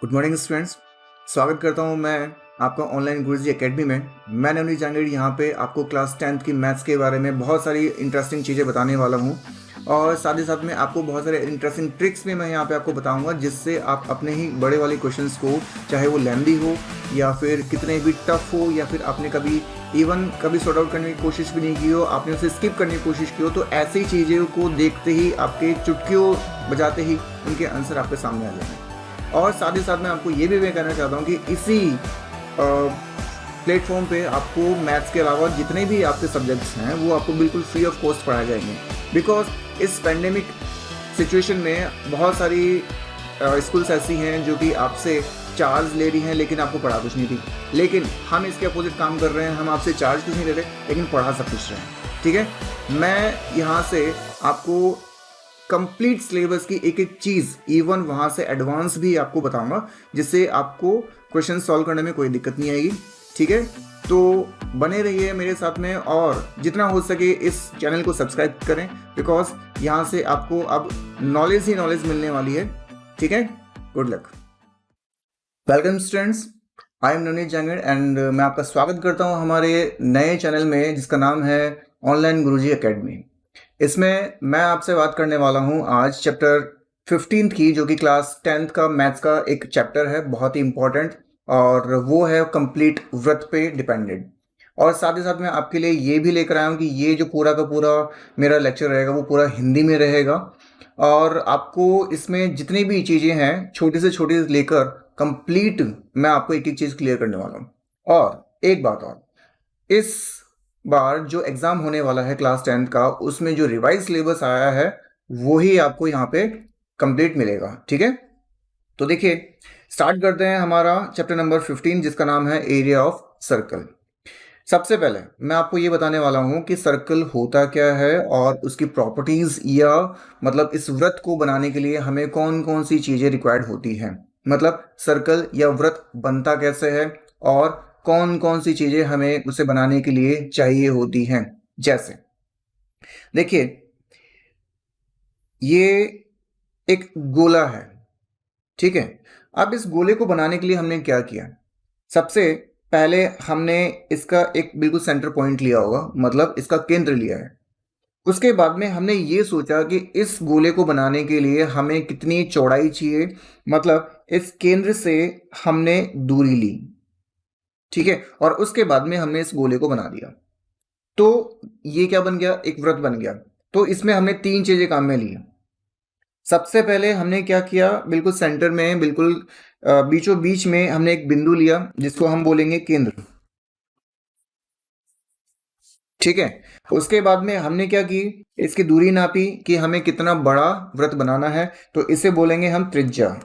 Good morning students. स्वागत करता हूं मैं आपका ऑनलाइन गुरुजी एकेडमी में। मैं नवनीत जांगड़ यहाँ पे आपको क्लास 10th की मैथ्स के बारे में बहुत सारी इंटरेस्टिंग चीज़ें बताने वाला हूँ और साथ ही साथ में आपको बहुत सारे इंटरेस्टिंग ट्रिक्स भी मैं यहाँ पे आपको बताऊंगा, जिससे आप अपने ही बड़े वाले क्वेश्चंस को, चाहे वो लेंदी हो या फिर कितने भी टफ हो या फिर आपने कभी सॉर्ट आउट करने की कोशिश भी नहीं की हो, आपने उसे स्किप करने की कोशिश की हो, तो ऐसी चीज़ों को देखते ही आपके चुटकियों बजाते ही उनके आंसर आपके सामने आ जाएंगे। और साथ ही साथ मैं आपको ये भी मैं कहना चाहता हूँ कि इसी प्लेटफॉर्म पे आपको मैथ्स के अलावा जितने भी आपके सब्जेक्ट्स हैं वो आपको बिल्कुल फ्री ऑफ कॉस्ट पढ़ाए जाएंगे। बिकॉज इस पेंडेमिक सिचुएशन में बहुत सारी स्कूल्स ऐसी हैं जो कि आपसे चार्ज ले रही हैं लेकिन आपको पढ़ा कुछ नहीं रही। लेकिन हम इसके अपोजिट काम कर रहे हैं, हम आपसे चार्ज कुछ नहीं ले रहे लेकिन पढ़ा सब कुछ रहे हैं। ठीक है, मैं यहाँ से आपको कंप्लीट सिलेबस की एक एक चीज़, इवन वहाँ से एडवांस भी आपको बताऊंगा, जिससे आपको क्वेश्चन सॉल्व करने में कोई दिक्कत नहीं आएगी। ठीक है, तो बने रहिए मेरे साथ में और जितना हो सके इस चैनल को सब्सक्राइब करें, बिकॉज यहाँ से आपको अब नॉलेज ही नॉलेज मिलने वाली है। ठीक है, good luck. Welcome students, I am Navneet Jangad and मैं आपका स्वागत करता हूँ हमारे नए चैनल में जिसका नाम है ऑनलाइन गुरुजी एकेडमी। इसमें मैं आपसे बात करने वाला हूं आज चैप्टर 15 की, जो कि क्लास 10th का मैथ्स का एक चैप्टर है, बहुत ही इंपॉर्टेंट, और वो है कंप्लीट व्रत पे डिपेंडेंट। और साथ ही साथ मैं आपके लिए ये भी लेकर आया हूँ कि ये जो पूरा का पूरा मेरा लेक्चर रहेगा वो पूरा हिंदी में रहेगा और आपको इसमें जितनी भी चीज़ें हैं छोटी से छोटी लेकर कंप्लीट मैं आपको एक एक चीज़ क्लियर करने वाला हूँ। और एक बात और, इस बार जो एग्जाम होने वाला है क्लास 10th का, उसमें जो रिवाइज सिलेबस आया है वो ही आपको यहाँ पे कंप्लीट मिलेगा। ठीक है, तो देखिए स्टार्ट करते हैं हमारा चैप्टर नंबर 15 जिसका नाम है एरिया ऑफ सर्कल। सबसे पहले मैं आपको ये बताने वाला हूँ कि सर्कल होता क्या है और उसकी प्रॉपर्टीज, या मतलब इस व्रत को बनाने के लिए हमें कौन कौन सी चीजें रिक्वायर्ड होती हैं, मतलब सर्कल या व्रत बनता कैसे है और कौन कौन सी चीजें हमें उसे बनाने के लिए चाहिए होती हैं। जैसे देखिए, ये एक गोला है। ठीक है, अब इस गोले को बनाने के लिए हमने क्या किया, सबसे पहले हमने इसका एक बिल्कुल सेंटर पॉइंट लिया होगा, मतलब इसका केंद्र लिया है। उसके बाद में हमने ये सोचा कि इस गोले को बनाने के लिए हमें कितनी चौड़ाई चाहिए, मतलब इस केंद्र से हमने दूरी ली। ठीक है, और उसके बाद में हमने इस गोले को बना दिया, तो ये क्या बन गया, एक व्रत बन गया। तो इसमें हमने तीन चीजें काम में ली। सबसे पहले हमने क्या किया, बिल्कुल सेंटर में, बिल्कुल बीचों बीच में हमने एक बिंदु लिया जिसको हम बोलेंगे केंद्र। ठीक है, उसके बाद में हमने क्या की, इसकी दूरी नापी कि हमें कितना बड़ा व्रत बनाना है, तो इसे बोलेंगे हम त्रिज्या,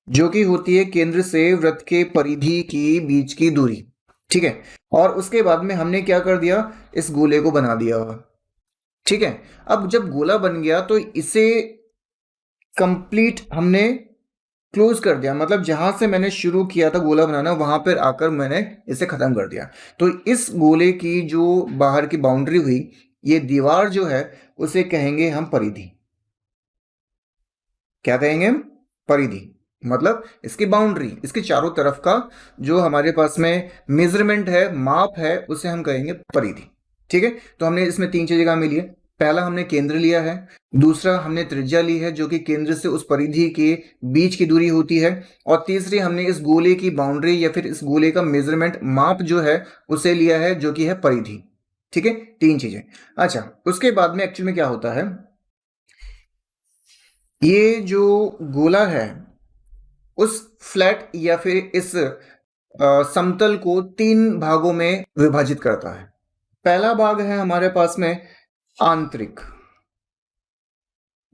जो कि होती है केंद्र से व्रत के परिधि की बीच की दूरी। ठीक है, और उसके बाद में हमने क्या कर दिया, इस गोले को बना दिया। ठीक है, अब जब गोला बन गया तो इसे कंप्लीट हमने क्लोज कर दिया, मतलब जहां से मैंने शुरू किया था गोला बनाना वहां पर आकर मैंने इसे खत्म कर दिया। तो इस गोले की जो बाहर की बाउंड्री हुई, ये दीवार जो है उसे कहेंगे हम परिधि। क्या कहेंगे हम, परिधि, मतलब इसकी बाउंड्री, इसके चारों तरफ का जो हमारे पास में मेजरमेंट है, माप है, उसे हम कहेंगे परिधि। ठीक है, तो हमने इसमें तीन चीजें काम में लिए। पहला हमने केंद्र लिया है, दूसरा हमने त्रिज्या ली है जो कि केंद्र से उस परिधि के बीच की दूरी होती है, और तीसरी हमने इस गोले की बाउंड्री या फिर इस गोले का मेजरमेंट, माप जो है उसे लिया है जो कि है परिधि। ठीक है, तीन चीजें। अच्छा, उसके बाद में एक्चुअल में क्या होता है, ये जो गोला है उस फ्लैट या फिर इस समतल को तीन भागों में विभाजित करता है। पहला भाग है हमारे पास में आंतरिक,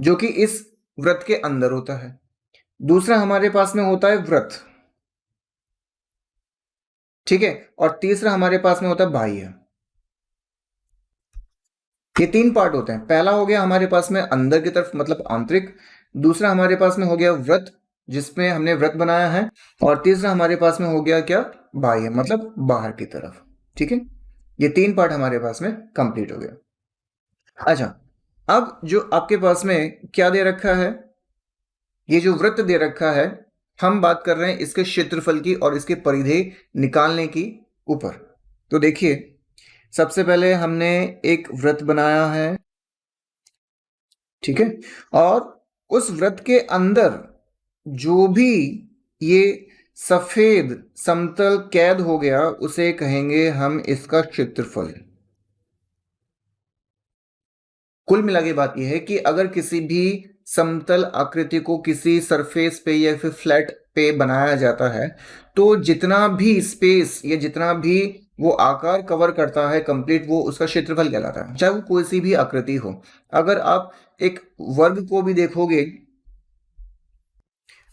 जो कि इस व्रत के अंदर होता है। दूसरा हमारे पास में होता है व्रत। ठीक है, और तीसरा हमारे पास में होता है बाह्य। ये तीन पार्ट होते हैं। पहला हो गया हमारे पास में अंदर की तरफ, मतलब आंतरिक। दूसरा हमारे पास में हो गया व्रत, जिसमें हमने व्रत बनाया है। और तीसरा हमारे पास में हो गया क्या, बाह्य, मतलब बाहर की तरफ। ठीक है, ये तीन पार्ट हमारे पास में कंप्लीट हो गया। अच्छा, अब जो आपके पास में क्या दे रखा है, ये जो वृत्त दे रखा है, हम बात कर रहे हैं इसके क्षेत्रफल की और इसके परिधि निकालने की ऊपर। तो देखिए, सबसे पहले हमने एक वृत्त बनाया है, ठीक है, और उस वृत्त के अंदर जो भी ये सफेद समतल कैद हो गया उसे कहेंगे हम इसका क्षेत्रफल। कुल मिला के बात यह है कि अगर किसी भी समतल आकृति को किसी सरफेस पे या फिर फ्लैट पे बनाया जाता है तो जितना भी स्पेस या जितना भी वो आकार कवर करता है कंप्लीट, वो उसका क्षेत्रफल कहलाता है, चाहे वो कोई सी भी आकृति हो। अगर आप एक वर्ग को भी देखोगे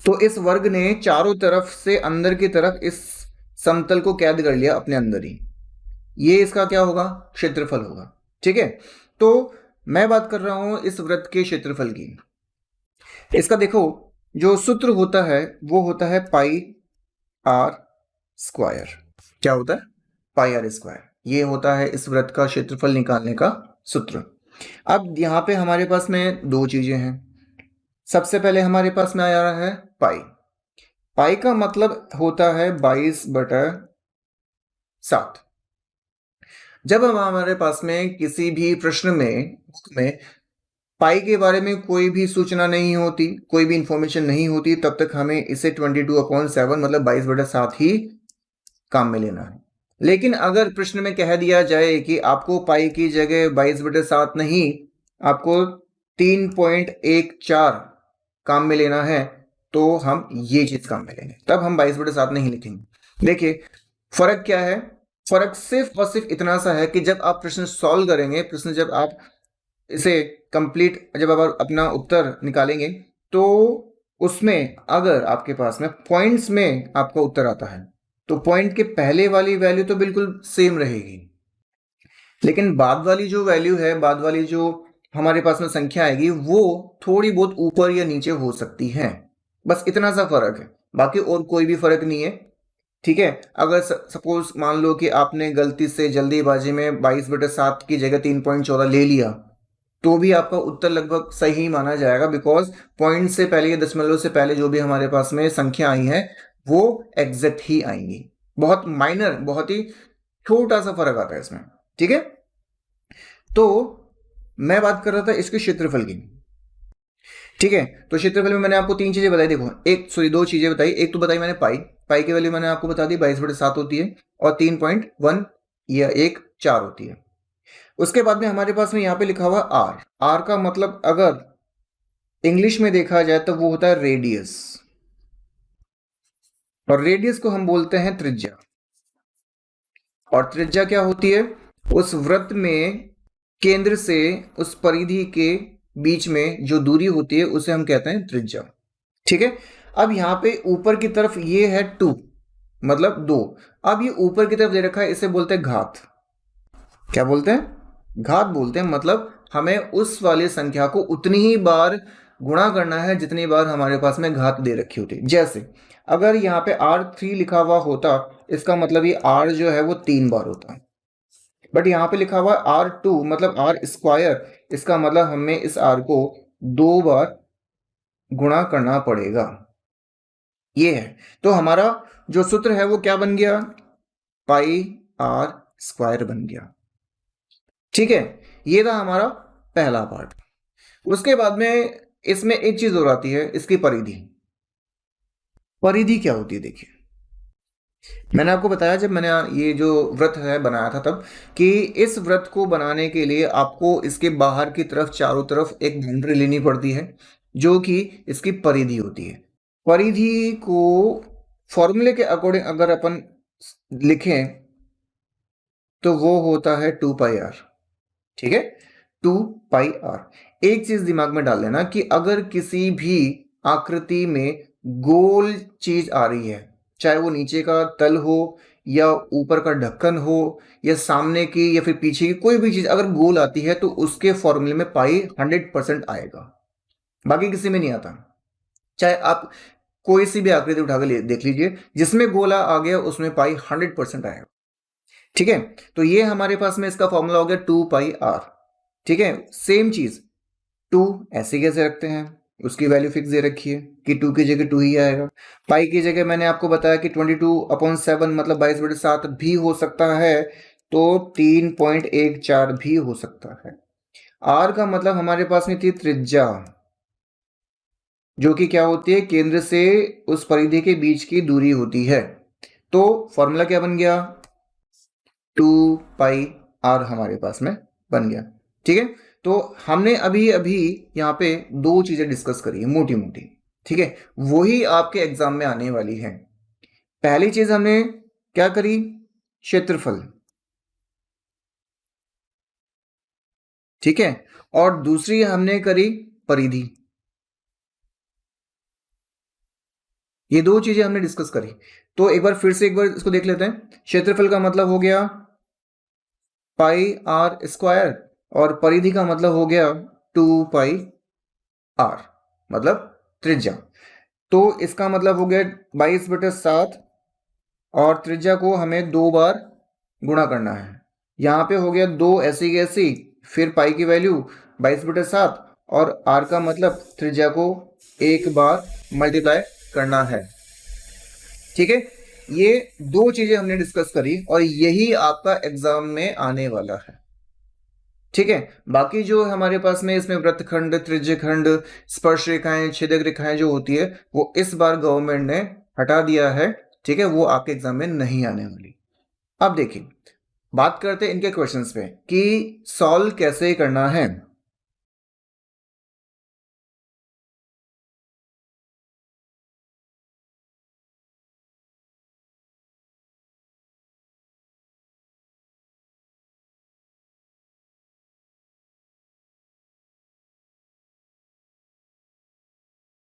तो इस वर्ग ने चारों तरफ से अंदर की तरफ इस समतल को कैद कर लिया अपने अंदर ही, ये इसका क्या होगा, क्षेत्रफल होगा। ठीक है, तो मैं बात कर रहा हूं इस वृत्त के क्षेत्रफल की। इसका देखो जो सूत्र होता है वो होता है पाई आर स्क्वायर। क्या होता है, पाई आर स्क्वायर। ये होता है इस वृत्त का क्षेत्रफल निकालने का सूत्र। अब यहां पे हमारे पास में दो चीजें हैं। सबसे पहले हमारे पास में आ रहा है पाई। पाई का मतलब होता है 22/7। जब हम हमारे पास में किसी भी प्रश्न में पाई के बारे में कोई भी सूचना नहीं होती, कोई भी इंफॉर्मेशन नहीं होती, तब तक हमें इसे 22/7 मतलब 22/7 ही काम में लेना है। लेकिन अगर प्रश्न में कह दिया जाए कि आपको पाई की जगह 22/7 नहीं, आपको 3.14 काम में लेना है, तो हम ये चीज काम में लेंगे, तब हम 22/7 नहीं लिखेंगे। देखिए फर्क क्या है, फर्क सिर्फ और सिर्फ इतना सा है कि जब आप प्रश्न सॉल्व करेंगे, प्रश्न जब आप इसे कंप्लीट, जब आप अपना उत्तर निकालेंगे तो उसमें अगर आपके पास में पॉइंट्स में आपका उत्तर आता है तो पॉइंट के पहले वाली वैल्यू तो बिल्कुल सेम रहेगी, लेकिन बाद वाली जो वैल्यू है, बाद वाली जो हमारे पास में संख्या आएगी वो थोड़ी बहुत ऊपर या नीचे हो सकती है। बस इतना सा फर्क है, बाकी और कोई भी फर्क नहीं है। ठीक है, अगर सपोज मान लो कि आपने गलती से जल्दीबाजी में 22/7 की जगह 3.14 ले लिया, तो भी आपका उत्तर लगभग सही माना जाएगा, बिकॉज पॉइंट से पहले या दशमलव से पहले जो भी हमारे पास में संख्या आई है वो एग्जैक्ट ही आएंगी। बहुत माइनर, बहुत ही छोटा सा फर्क आता है इसमें। ठीक है, तो मैं बात कर रहा था इसके क्षेत्रफल की। ठीक है, तो क्षेत्रफल में मैंने आपको तीन चीजें बताई, देखो दो चीजें बताई। एक तो बताई मैंने पाई की वैल्यू मैंने आपको बता दी 22/7 होती है और 3.1 या 4 होती है। उसके बाद में हमारे पास में यहाँ पे लिखा हुआ आर। आर का मतलब अगर इंग्लिश में देखा जाए तो वो होता है रेडियस, और रेडियस को हम बोलते हैं त्रिज्या। और त्रिज्या क्या होती है, उस वृत्त में केंद्र से उस परिधि के बीच में जो दूरी होती है उसे हम कहते हैं त्रिज्या। ठीक है, अब यहाँ पे ऊपर की तरफ ये है 2 मतलब 2। अब ये ऊपर की तरफ दे रखा है, इसे बोलते हैं घात। क्या बोलते हैं, घात बोलते हैं। मतलब हमें उस वाली संख्या को उतनी ही बार गुणा करना है जितनी बार हमारे पास में घात दे रखी होती है। जैसे अगर यहाँ पे R3 लिखा हुआ होता, इसका मतलब ये R जो है वो 3 बार होता, बट यहाँ पे लिखा हुआ R2 मतलब R स्क्वायर, इसका मतलब हमें इस R को 2 बार गुणा करना पड़ेगा। ये है, तो हमारा जो सूत्र है वो क्या बन गया, पाई R स्क्वायर बन गया। ठीक है, ये था हमारा पहला पार्ट। उसके बाद में इसमें एक चीज और आती है, इसकी परिधि। परिधि क्या होती है, देखिए मैंने आपको बताया जब मैंने ये जो वृत्त है बनाया था तब, कि इस वृत्त को बनाने के लिए आपको इसके बाहर की तरफ चारों तरफ एक बाउंड्री लेनी पड़ती है जो कि इसकी परिधि होती है। परिधि को फॉर्मूले के अकॉर्डिंग अगर अपन लिखें तो वो होता है 2πr। ठीक है, 2πr। एक चीज दिमाग में डाल लेना कि अगर किसी भी आकृति में गोल चीज आ रही है, चाहे वो नीचे का तल हो या ऊपर का ढक्कन हो या सामने की या फिर पीछे की कोई भी चीज अगर गोल आती है तो उसके फॉर्मूले में पाई 100% आएगा, बाकी किसी में नहीं आता। चाहे आप कोई सी भी आकृति उठाकर देख लीजिए, जिसमें गोला आ गया उसमें पाई 100% आएगा। ठीक है, तो ये हमारे पास में इसका फॉर्मूला हो गया 2πr। ठीक है, सेम चीज 2 ऐसे कैसे रखते हैं, उसकी वैल्यू फिक्स दे रखी है कि 2 की जगह 2 ही आएगा। पाई की जगह मैंने आपको बताया कि 22/7 मतलब 22/7 भी हो सकता है, तो 3.14 भी हो सकता है। आर का मतलब हमारे पास में थी त्रिज्या, जो कि क्या होती है, केंद्र से उस परिधि के बीच की दूरी होती है। तो फॉर्मूला क्या बन गया, 2πr हमारे पास में बन गया। ठीक है, तो हमने अभी अभी यहाँ पे दो चीजें डिस्कस करी है मोटी मोटी। ठीक है, वही आपके एग्जाम में आने वाली है। पहली चीज हमने क्या करी, क्षेत्रफल। ठीक है, और दूसरी हमने करी परिधि। ये दो चीजें हमने डिस्कस करी। तो एक बार फिर से एक बार इसको देख लेते हैं। क्षेत्रफल का मतलब हो गया πr², और परिधि का मतलब हो गया 2πr, मतलब त्रिज्या। तो इसका मतलब हो गया 22/7, और त्रिज्या को हमें 2 बार गुणा करना है। यहाँ पे हो गया 2 ऐसी की ऐसी, फिर पाई की वैल्यू 22/7, और आर का मतलब त्रिज्या को एक बार मल्टीप्लाई करना है। ठीक है, ये दो चीजें हमने डिस्कस करी और यही आपका एग्जाम में आने वाला है। ठीक है, बाकी जो हमारे पास में इसमें वृत्तखंड, त्रिज्यखंड, स्पर्श रेखाएं, छेदक रेखाएं जो होती है, वो इस बार गवर्नमेंट ने हटा दिया है। ठीक है, वो आपके एग्जाम में नहीं आने वाली। अब देखिए, बात करते हैं इनके क्वेश्चंस पे कि सॉल्व कैसे करना है।